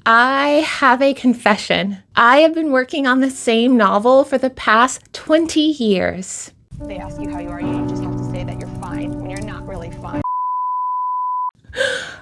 I have a confession. I have been working on the same novel for the past 20 years. They ask you how you are, you just have to say that you're fine when you're not really fine.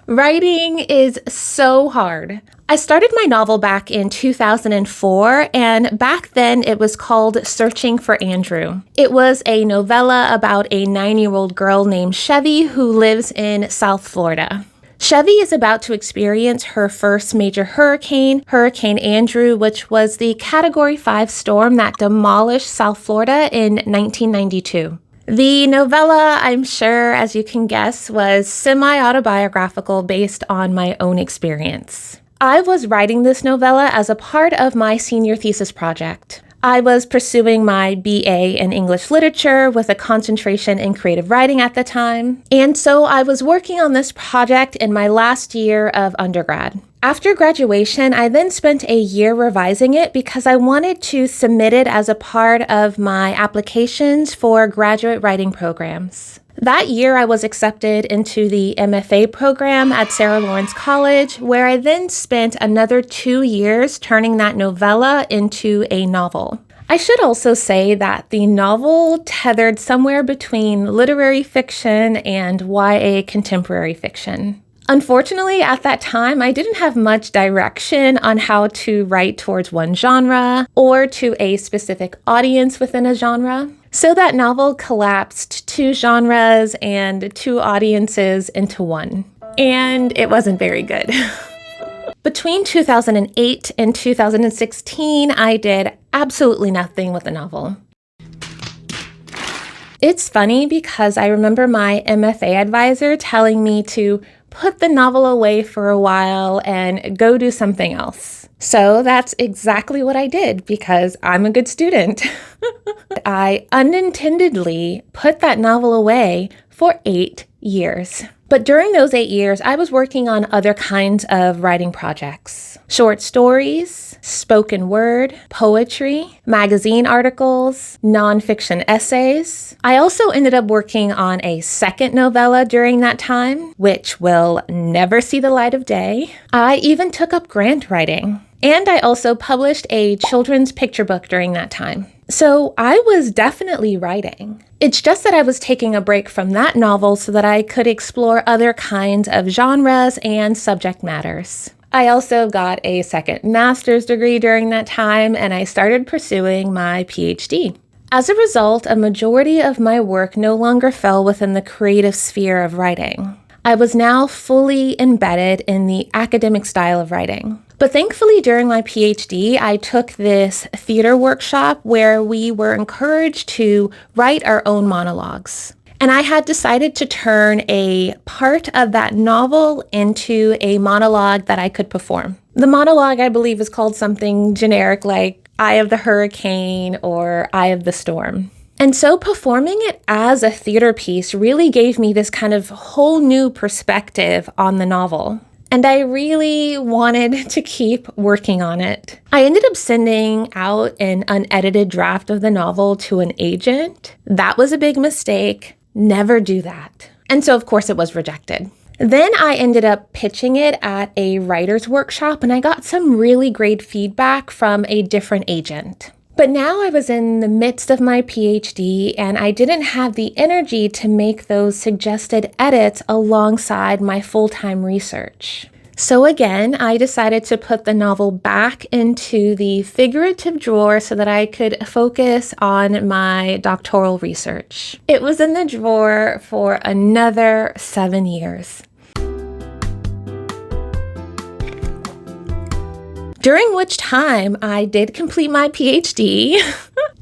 Writing is so hard. I started my novel back in 2004, and back then it was called Searching for Andrew. It was a novella about a 9-year-old girl named Chevy who lives in South Florida. Chevy is about to experience her first major hurricane, Hurricane Andrew, which was the Category 5 storm that demolished South Florida in 1992. The novella, I'm sure, as you can guess, was semi-autobiographical based on my own experience. I was writing this novella as a part of my senior thesis project. I was pursuing my BA in English literature with a concentration in creative writing at the time, and so I was working on this project in my last year of undergrad. After graduation, I then spent a year revising it because I wanted to submit it as a part of my applications for graduate writing programs. That year, I was accepted into the MFA program at Sarah Lawrence College, where I then spent another 2 years turning that novella into a novel. I should also say that the novel tethered somewhere between literary fiction and YA contemporary fiction. Unfortunately, at that time, I didn't have much direction on how to write towards one genre or to a specific audience within a genre. So that novel collapsed 2 genres and 2 audiences into one. And it wasn't very good. Between 2008 and 2016, I did absolutely nothing with the novel. It's funny because I remember my MFA advisor telling me to put the novel away for a while and go do something else. So that's exactly what I did because I'm a good student. I unintendedly put that novel away for 8 years. But during those 8 years, I was working on other kinds of writing projects. Short stories, spoken word, poetry, magazine articles, nonfiction essays. I also ended up working on a second novella during that time, which will never see the light of day. I even took up grant writing. And I also published a children's picture book during that time. So I was definitely writing. It's just that I was taking a break from that novel so that I could explore other kinds of genres and subject matters. I also got a second master's degree during that time, and I started pursuing my PhD. As a result, a majority of my work no longer fell within the creative sphere of writing. I was now fully embedded in the academic style of writing. But thankfully, during my PhD, I took this theater workshop where we were encouraged to write our own monologues. And I had decided to turn a part of that novel into a monologue that I could perform. The monologue, I believe, is called something generic like Eye of the Hurricane or Eye of the Storm. And so performing it as a theater piece really gave me this kind of whole new perspective on the novel. And I really wanted to keep working on it. I ended up sending out an unedited draft of the novel to an agent. That was a big mistake. Never do that. And so, of course, it was rejected. Then I ended up pitching it at a writer's workshop, and I got some really great feedback from a different agent. But now I was in the midst of my PhD, and I didn't have the energy to make those suggested edits alongside my full-time research. So again, I decided to put the novel back into the figurative drawer so that I could focus on my doctoral research. It was in the drawer for another 7 years. During which time I did complete my PhD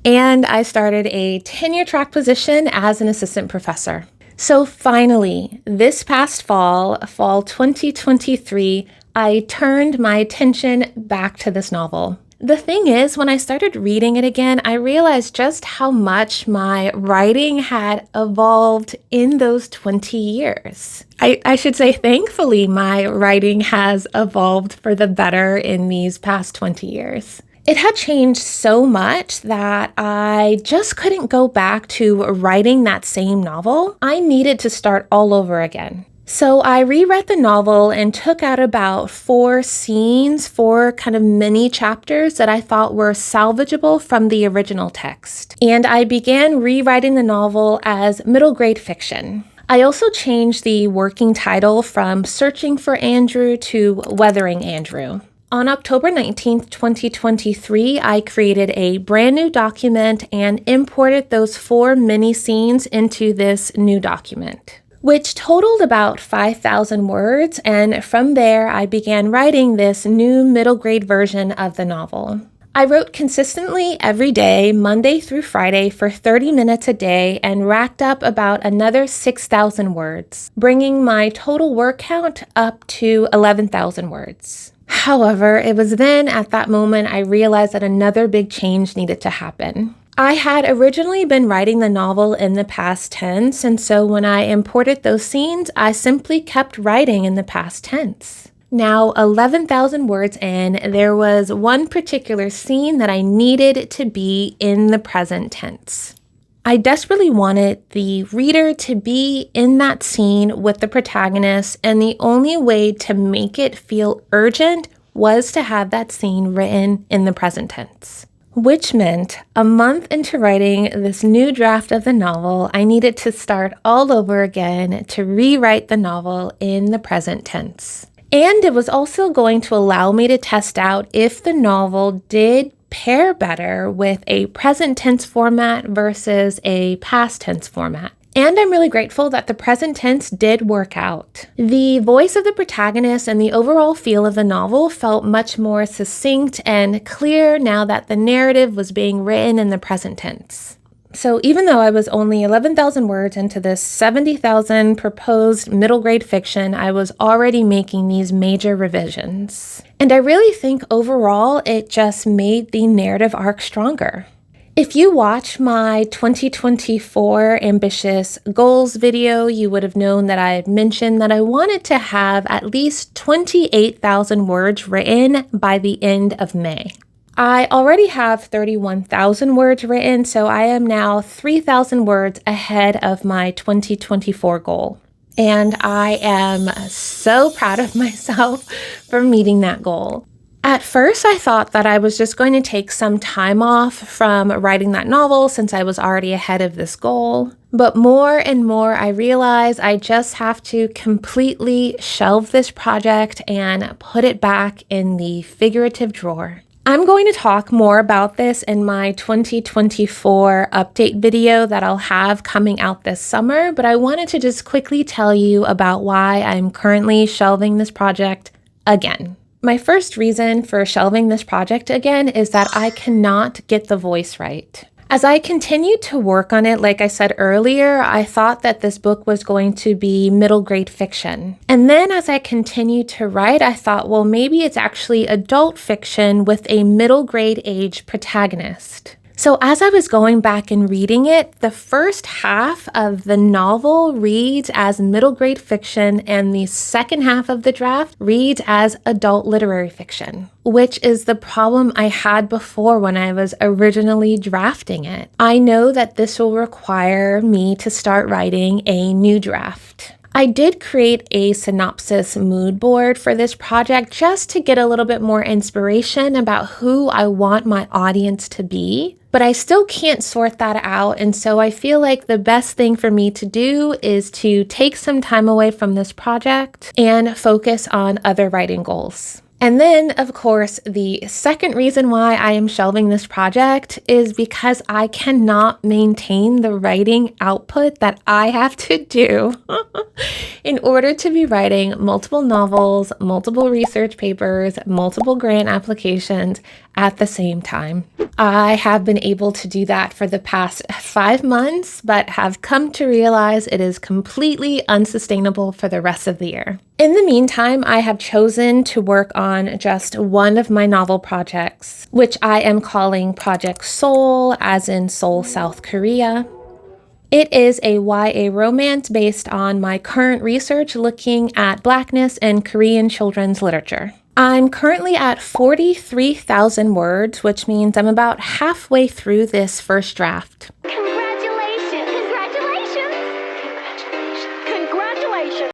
and I started a tenure track position as an assistant professor. So finally, this past fall 2023, I turned my attention back to this novel. The thing is, when I started reading it again, I realized just how much my writing had evolved in those 20 years. I should say, thankfully, my writing has evolved for the better in these past 20 years. It had changed so much that I just couldn't go back to writing that same novel. I needed to start all over again. So I reread the novel and took out about 4 scenes, 4 kind of mini chapters that I thought were salvageable from the original text. And I began rewriting the novel as middle grade fiction. I also changed the working title from Searching for Andrew to Weathering Andrew. On October 19th, 2023, I created a brand new document and imported those 4 mini scenes into this new document, which totaled about 5,000 words, and from there I began writing this new middle grade version of the novel. I wrote consistently every day, Monday through Friday, for 30 minutes a day and racked up about another 6,000 words, bringing my total word count up to 11,000 words. However, it was then at that moment I realized that another big change needed to happen. I had originally been writing the novel in the past tense, and so when I imported those scenes, I simply kept writing in the past tense. Now, 11,000 words in, there was one particular scene that I needed to be in the present tense. I desperately wanted the reader to be in that scene with the protagonist, and the only way to make it feel urgent was to have that scene written in the present tense. Which meant a month into writing this new draft of the novel, I needed to start all over again to rewrite the novel in the present tense. And it was also going to allow me to test out if the novel did pair better with a present tense format versus a past tense format. And I'm really grateful that the present tense did work out. The voice of the protagonist and the overall feel of the novel felt much more succinct and clear now that the narrative was being written in the present tense. So even though I was only 11,000 words into this 70,000 proposed middle grade fiction, I was already making these major revisions. And I really think overall it just made the narrative arc stronger. If you watch my 2024 ambitious goals video, you would have known that I had mentioned that I wanted to have at least 28,000 words written by the end of May. I already have 31,000 words written, so I am now 3,000 words ahead of my 2024 goal. And I am so proud of myself for meeting that goal. At first, I thought that I was just going to take some time off from writing that novel since I was already ahead of this goal. But more and more, I realize I just have to completely shelve this project and put it back in the figurative drawer. I'm going to talk more about this in my 2024 update video that I'll have coming out this summer, but I wanted to just quickly tell you about why I'm currently shelving this project again. My first reason for shelving this project again is that I cannot get the voice right. As I continued to work on it, like I said earlier, I thought that this book was going to be middle grade fiction. And then as I continued to write, I thought, well, maybe it's actually adult fiction with a middle grade age protagonist. So as I was going back and reading it, the first half of the novel reads as middle grade fiction and the second half of the draft reads as adult literary fiction, which is the problem I had before when I was originally drafting it. I know that this will require me to start writing a new draft. I did create a synopsis mood board for this project just to get a little bit more inspiration about who I want my audience to be, but I still can't sort that out, and so I feel like the best thing for me to do is to take some time away from this project and focus on other writing goals. And then, of course, the second reason why I am shelving this project is because I cannot maintain the writing output that I have to do in order to be writing multiple novels, multiple research papers, multiple grant applications at the same time. I have been able to do that for the past 5 months, but have come to realize it is completely unsustainable for the rest of the year. In the meantime, I have chosen to work on just one of my novel projects, which I am calling Project Seoul, as in Seoul, South Korea. It is a YA romance based on my current research looking at Blackness in Korean children's literature. I'm currently at 43,000 words, which means I'm about halfway through this first draft. Congratulations! Congratulations! Congratulations! Congratulations!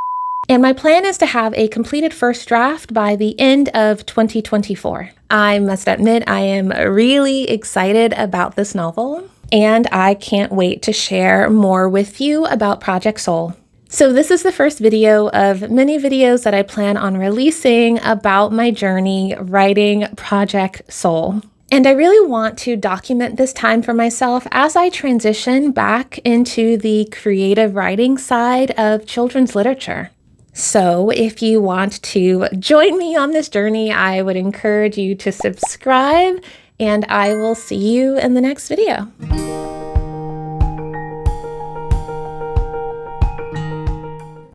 And my plan is to have a completed first draft by the end of 2024. I must admit, I am really excited about this novel, and I can't wait to share more with you about Project Soul. So this is the first video of many videos that I plan on releasing about my journey writing Project Soul. And I really want to document this time for myself as I transition back into the creative writing side of children's literature. So if you want to join me on this journey, I would encourage you to subscribe, and I will see you in the next video.